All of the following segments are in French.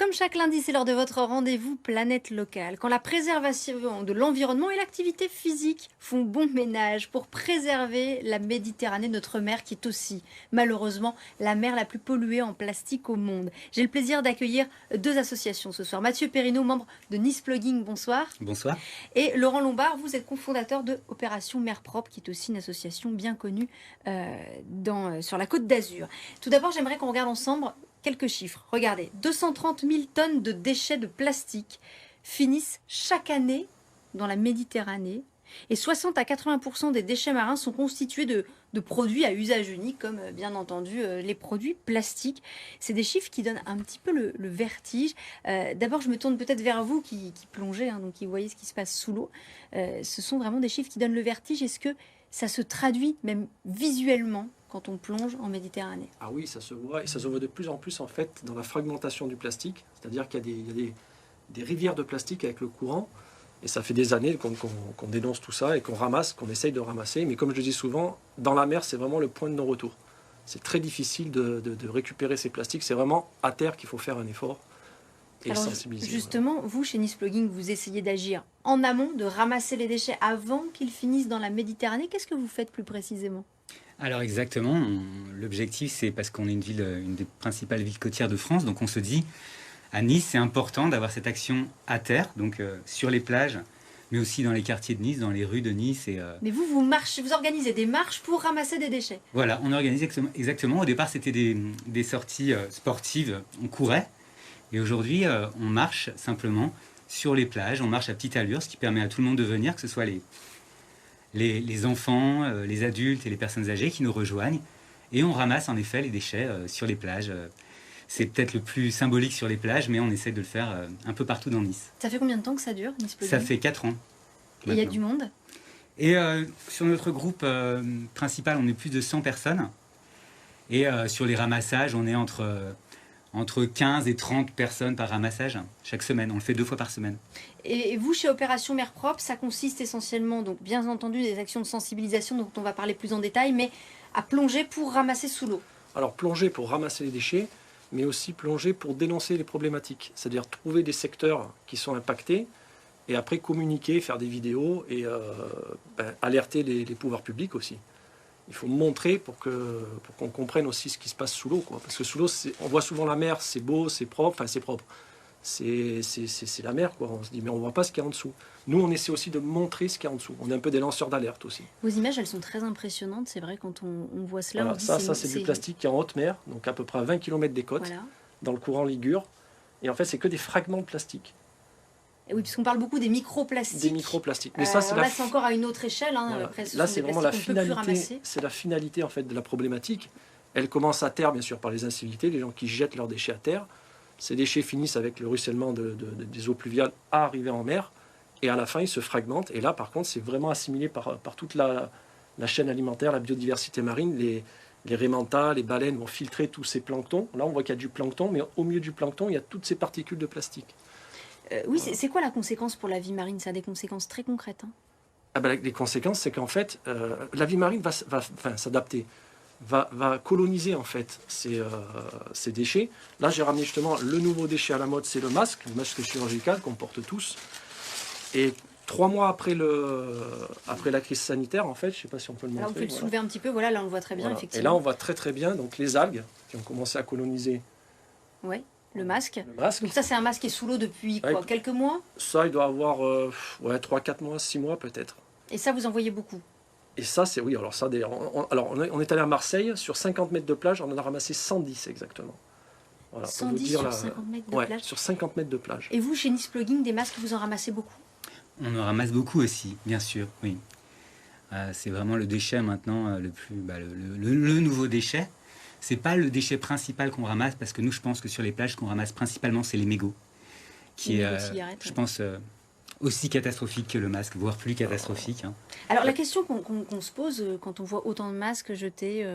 Comme chaque lundi, c'est l'heure de votre rendez-vous Planète Locale. Quand la préservation de l'environnement et l'activité physique font bon ménage pour préserver la Méditerranée, notre mer qui est aussi, malheureusement, la mer la plus polluée en plastique au monde. J'ai le plaisir d'accueillir deux associations ce soir. Mathieu Perrineau, membre de Nice Plugging, bonsoir. Bonsoir. Et Laurent Lombard, vous êtes cofondateur de Opération Mer Propre, qui est aussi une association bien connue sur la Côte d'Azur. Tout d'abord, j'aimerais qu'on regarde ensemble quelques chiffres. Regardez, 230 000 tonnes de déchets de plastique finissent chaque année dans la Méditerranée. Et 60 à 80% des déchets marins sont constitués de produits à usage unique, comme bien entendu les produits plastiques. C'est des chiffres qui donnent un petit peu le vertige. D'abord, je me tourne peut-être vers vous qui plongez, donc qui voyez ce qui se passe sous l'eau. Ce sont vraiment des chiffres qui donnent le vertige. Est-ce que ça se traduit même visuellement quand on plonge en Méditerranée? Ah oui, ça se voit, et ça se voit de plus en plus en fait dans la fragmentation du plastique, c'est-à-dire qu'il y a des rivières de plastique avec le courant, et ça fait des années qu'on dénonce tout ça et qu'on ramasse, qu'on essaye de ramasser, mais comme je le dis souvent, dans la mer c'est vraiment le point de non-retour. C'est très difficile de récupérer ces plastiques, c'est vraiment à terre qu'il faut faire un effort et Alors, sensibiliser. justement, vous chez Nice Plugging, vous essayez d'agir en amont, de ramasser les déchets avant qu'ils finissent dans la Méditerranée. Qu'est-ce que vous faites plus précisément? Alors exactement, l'objectif c'est parce qu'on est une des principales villes côtières de France, donc on se dit à Nice c'est important d'avoir cette action à terre, donc sur les plages, mais aussi dans les quartiers de Nice, dans les rues de Nice. Mais vous marchez, vous organisez des marches pour ramasser des déchets? Voilà, on organise exactement. Au départ c'était des sorties sportives, on courait, et aujourd'hui on marche simplement sur les plages, on marche à petite allure, ce qui permet à tout le monde de venir, que ce soit les enfants, les adultes et les personnes âgées qui nous rejoignent. Et on ramasse en effet les déchets sur les plages. C'est peut-être le plus symbolique sur les plages, mais on essaie de le faire un peu partout dans Nice. Ça fait combien de temps que ça dure, Nice Plugging? Ça fait 4 ans. Et il y a du monde? Et sur notre groupe principal, on est plus de 100 personnes. Et sur les ramassages, on est entre 15 et 30 personnes par ramassage chaque semaine. On le fait 2 fois par semaine. Et vous, chez Opération Mer Propre, ça consiste essentiellement, donc bien entendu, des actions de sensibilisation dont on va parler plus en détail, mais à plonger pour ramasser sous l'eau. Alors plonger pour ramasser les déchets, mais aussi plonger pour dénoncer les problématiques, c'est-à-dire trouver des secteurs qui sont impactés, et après communiquer, faire des vidéos et alerter les pouvoirs publics aussi. Il faut montrer pour qu'on comprenne aussi ce qui se passe sous l'eau, quoi. Parce que sous l'eau, on voit souvent la mer, c'est beau, c'est propre, enfin c'est propre. C'est la mer, quoi. On se dit, mais on ne voit pas ce qu'il y a en dessous. Nous, on essaie aussi de montrer ce qu'il y a en dessous. On est un peu des lanceurs d'alerte aussi. Vos images, elles sont très impressionnantes, c'est vrai, quand on voit cela. Voilà, on dit ça c'est du plastique qui est en haute mer, donc à peu près à 20 km des côtes, voilà. Dans le courant Ligure. Et en fait, c'est que des fragments de plastique. Et oui, puisqu'on parle beaucoup des microplastiques. Des microplastiques. Mais ça, c'est là, c'est encore à une autre échelle. Hein. Voilà. Après, Là, c'est vraiment la finalité. C'est la finalité en fait de la problématique. Elle commence à terre, bien sûr, par les incivilités, les gens qui jettent leurs déchets à terre. Ces déchets finissent avec le ruissellement des eaux pluviales à arriver en mer. Et à la fin, ils se fragmentent. Et là, par contre, c'est vraiment assimilé par toute la chaîne alimentaire, la biodiversité marine. Les raies mentales, les baleines vont filtrer tous ces planctons. Là, on voit qu'il y a du plancton, mais au milieu du plancton, il y a toutes ces particules de plastique. Oui, c'est quoi la conséquence pour la vie marine? Ça a des conséquences très concrètes. Hein. Ah ben, les conséquences, c'est qu'en fait, la vie marine va s'adapter, va coloniser en fait ces déchets. Là, j'ai ramené justement le nouveau déchet à la mode, c'est le masque chirurgical qu'on porte tous. Et 3 mois après la crise sanitaire, en fait, je ne sais pas si on peut le montrer. Là, on peut le soulever un petit peu, voilà, là on le voit très bien, voilà. effectivement. Et là, on voit très très bien donc, les algues qui ont commencé à coloniser. Oui, le masque. Le masque. Donc ça, c'est un masque qui est sous l'eau depuis quoi, quelques mois? Ça, il doit avoir 3, 4 mois, 6 mois peut-être. Et ça, vous en voyez beaucoup? Et ça, c'est oui. Alors ça, on est allé à Marseille, sur 50 mètres de plage, on en a ramassé 110 exactement. Voilà, 110 sur 50 mètres de plage? Sur 50 mètres de plage. Et vous, chez Nice Plugging, des masques, vous en ramassez beaucoup? On en ramasse beaucoup aussi, bien sûr, oui. C'est vraiment le déchet maintenant, le nouveau déchet. C'est pas le déchet principal qu'on ramasse, parce que nous, je pense que sur les plages, ce qu'on ramasse principalement, c'est les mégots. Qui est, je pense, aussi catastrophique que le masque, voire plus catastrophique. Hein. Alors, la question qu'on se pose quand on voit autant de masques jetés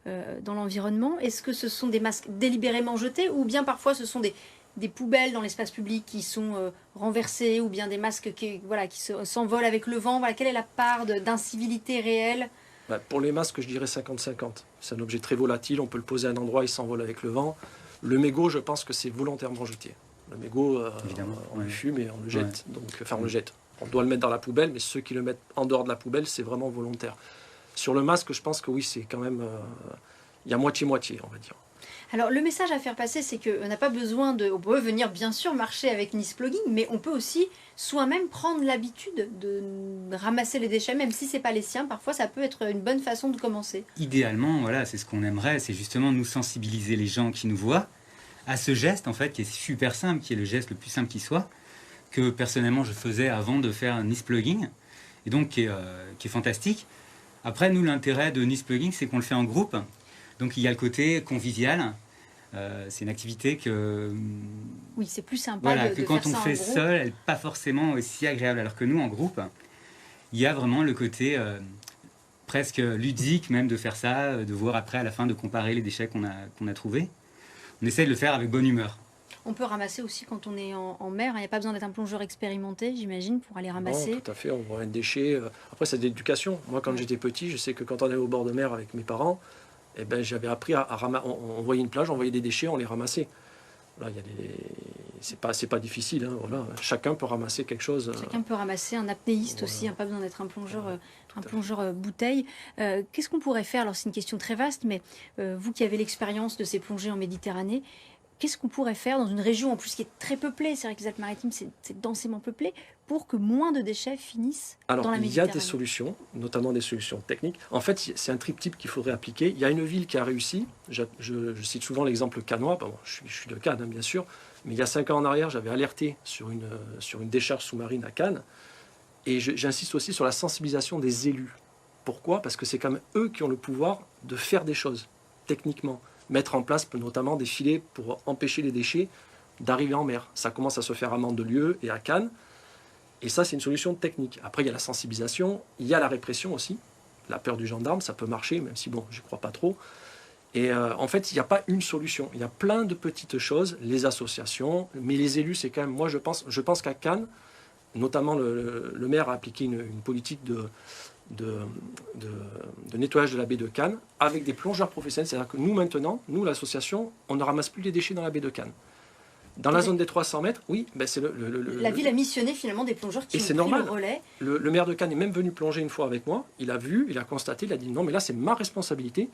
dans l'environnement, est-ce que ce sont des masques délibérément jetés, ou bien parfois ce sont des poubelles dans l'espace public qui sont renversées, ou bien des masques qui s'envolent avec le vent? Voilà, quelle est la part d'incivilité réelle? Pour les masques, je dirais 50-50. C'est un objet très volatile, on peut le poser à un endroit, il s'envole avec le vent. Le mégot, je pense que c'est volontairement jeté. Le mégot, on le ouais. fume et on le jette. Donc, enfin, on le jette. On doit le mettre dans la poubelle, mais ceux qui le mettent en dehors de la poubelle, c'est vraiment volontaire. Sur le masque, je pense que oui, c'est quand même... il y a moitié-moitié, on va dire. Alors, le message à faire passer, c'est qu'on n'a pas besoin de... On peut venir, bien sûr, marcher avec Nice Plugging, mais on peut aussi soi-même prendre l'habitude de ramasser les déchets, même si ce n'est pas les siens. Parfois, ça peut être une bonne façon de commencer. Idéalement, voilà, c'est ce qu'on aimerait, c'est justement nous sensibiliser les gens qui nous voient à ce geste, en fait, qui est super simple, qui est le geste le plus simple qui soit, que personnellement je faisais avant de faire un Nice Plugging, et donc qui est fantastique. Après, nous, l'intérêt de Nice Plugging, c'est qu'on le fait en groupe. Donc il y a le côté convivial. C'est une activité que, oui, c'est plus sympa voilà, de que quand faire on ça fait en groupe. seul, elle n'est pas forcément aussi agréable. Alors que nous, en groupe, il y a vraiment le côté presque ludique même de faire ça, de voir après à la fin, de comparer les déchets qu'on a trouvés. On essaie de le faire avec bonne humeur. On peut ramasser aussi quand on est en mer. Il n'y a pas besoin d'être un plongeur expérimenté, j'imagine, pour aller ramasser. Non, tout à fait, on voit un déchet. Après, c'est de l'éducation. Moi, quand j'étais petit, je sais que quand on allait au bord de mer avec mes parents, eh ben, j'avais appris à ramasser. On voyait une plage, on voyait des déchets, on les ramassait. Là, il y a c'est pas difficile. Hein, voilà. Chacun peut ramasser quelque chose. Chacun peut ramasser, un apnéiste voilà. aussi, pas besoin d'être un plongeur bouteille. Qu'est-ce qu'on pourrait faire? Alors c'est une question très vaste, mais vous qui avez l'expérience de ces plongées en Méditerranée, qu'est-ce qu'on pourrait faire dans une région en plus qui est très peuplée, c'est vrai que les Alpes-Maritimes c'est densément peuplé, pour que moins de déchets finissent Alors, dans la il y Méditerranée? a des solutions, notamment des solutions techniques. En fait, c'est un triptyque qu'il faudrait appliquer. Il y a une ville qui a réussi. Je cite souvent l'exemple cannois. Bon, je suis de Cannes, hein, bien sûr. Mais il y a 5 ans en arrière, j'avais alerté sur une décharge sous-marine à Cannes. Et j'insiste aussi sur la sensibilisation des élus. Pourquoi? Parce que c'est quand même eux qui ont le pouvoir de faire des choses, techniquement. Mettre en place notamment des filets pour empêcher les déchets d'arriver en mer. Ça commence à se faire à Mandelieu et à Cannes. Et ça, c'est une solution technique. Après, il y a la sensibilisation, il y a la répression aussi. La peur du gendarme, ça peut marcher, même si, bon, je ne crois pas trop. Et en fait, il n'y a pas une solution. Il y a plein de petites choses, les associations, mais les élus, c'est quand même... Moi, je pense qu'à Cannes, notamment le maire a appliqué une politique de nettoyage de la baie de Cannes avec des plongeurs professionnels. C'est-à-dire que nous, maintenant, nous, l'association, on ne ramasse plus les déchets dans la baie de Cannes. Dans la zone des 300 mètres, oui, ben c'est la ville a missionné finalement des plongeurs qui ont pris normal. le relais. Le maire de Cannes est même venu plonger une fois avec moi. Il a vu, il a constaté, il a dit non, mais là c'est ma responsabilité.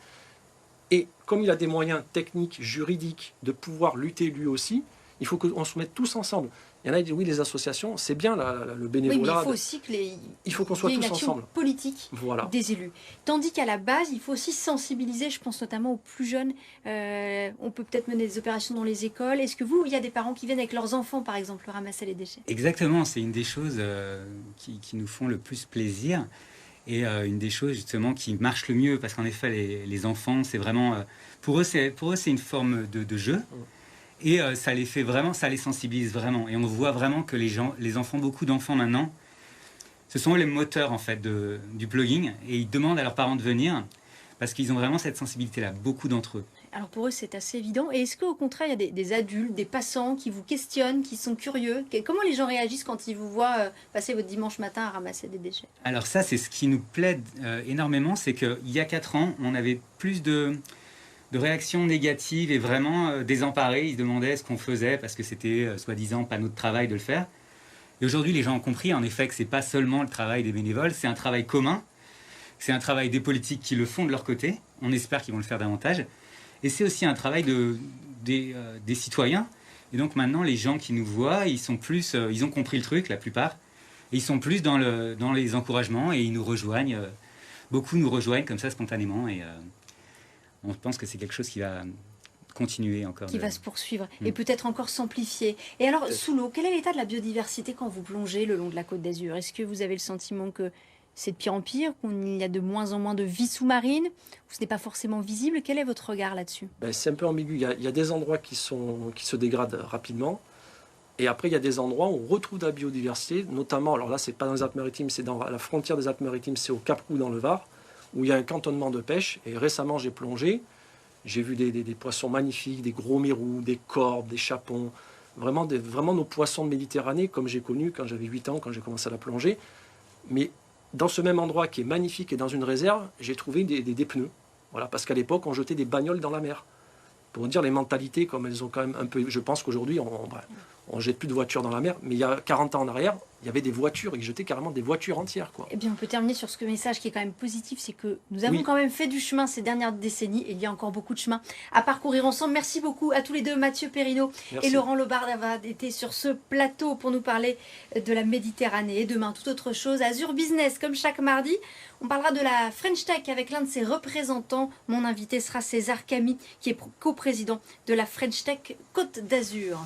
Et comme il a des moyens techniques, juridiques de pouvoir lutter lui aussi, il faut qu'on se mette tous ensemble. Il y en a qui disent oui, les associations, c'est bien le bénévolat. Oui, mais il faut aussi il faut qu'on soit y ait tous une action ensemble. Politique Voilà. des élus. Tandis qu'à la base, il faut aussi sensibiliser, je pense notamment aux plus jeunes. On peut peut-être mener des opérations dans les écoles. Est-ce que il y a des parents qui viennent avec leurs enfants, par exemple, ramasser les déchets? Exactement, c'est une des choses qui nous font le plus plaisir et une des choses justement qui marche le mieux parce qu'en effet, les enfants, c'est vraiment... pour eux, c'est une forme de jeu. Et ça les fait vraiment, ça les sensibilise vraiment. Et on voit vraiment que les enfants, beaucoup d'enfants maintenant, ce sont les moteurs en fait du plugging et ils demandent à leurs parents de venir parce qu'ils ont vraiment cette sensibilité-là, beaucoup d'entre eux. Alors pour eux, c'est assez évident. Et est-ce qu'au contraire, il y a des adultes, des passants qui vous questionnent, qui sont curieux? Comment les gens réagissent quand ils vous voient passer votre dimanche matin à ramasser des déchets? Alors ça, c'est ce qui nous plaît énormément, c'est qu'il y a 4 ans, on avait plus de réactions négatives et vraiment désemparés. Ils se demandaient ce qu'on faisait parce que c'était soi-disant pas notre travail de le faire. Et aujourd'hui, les gens ont compris en effet que c'est pas seulement le travail des bénévoles, c'est un travail commun, c'est un travail des politiques qui le font de leur côté. On espère qu'ils vont le faire davantage. Et c'est aussi un travail des citoyens. Et donc maintenant, les gens qui nous voient, ils ont compris le truc, la plupart. Et ils sont plus dans les encouragements et ils nous rejoignent. Beaucoup nous rejoignent comme ça spontanément. Et on pense que c'est quelque chose qui va continuer encore. Qui va se poursuivre et peut-être encore s'amplifier. Et alors, sous l'eau, quel est l'état de la biodiversité quand vous plongez le long de la Côte d'Azur? Est-ce que vous avez le sentiment que c'est de pire en pire, qu'il y a de moins en moins de vie sous-marine, ou ce n'est pas forcément visible? Quel est votre regard là-dessus? C'est un peu ambigu. Il y a des endroits qui se dégradent rapidement. Et après, il y a des endroits où on retrouve de la biodiversité, notamment, alors là, c'est pas dans les Alpes-Maritimes, c'est dans la frontière des Alpes-Maritimes, c'est au Cap-Roux dans le Var, où il y a un cantonnement de pêche. Et récemment, j'ai plongé. J'ai vu des poissons magnifiques, des gros mérous, des corbes, des chapons. Vraiment nos poissons de Méditerranée, comme j'ai connu quand j'avais 8 ans, quand j'ai commencé à la plonger. Mais dans ce même endroit qui est magnifique et dans une réserve, j'ai trouvé des pneus. Voilà, parce qu'à l'époque, on jetait des bagnoles dans la mer. Pour dire les mentalités, comme elles ont quand même un peu... Je pense qu'aujourd'hui, On jette plus de voitures dans la mer, mais il y a 40 ans en arrière, il y avait des voitures, ils jetaient carrément des voitures entières, quoi. Eh bien, on peut terminer sur ce message qui est quand même positif, c'est que nous avons Oui. quand même fait du chemin ces dernières décennies et il y a encore beaucoup de chemin à parcourir ensemble. Merci beaucoup à tous les deux, Mathieu Perrineau Merci. et Laurent Lobard d'avoir été sur ce plateau pour nous parler de la Méditerranée. Et demain, toute autre chose, Azure Business, comme chaque mardi. On parlera de la French Tech avec l'un de ses représentants. Mon invité sera César Camille, qui est coprésident de la French Tech Côte d'Azur.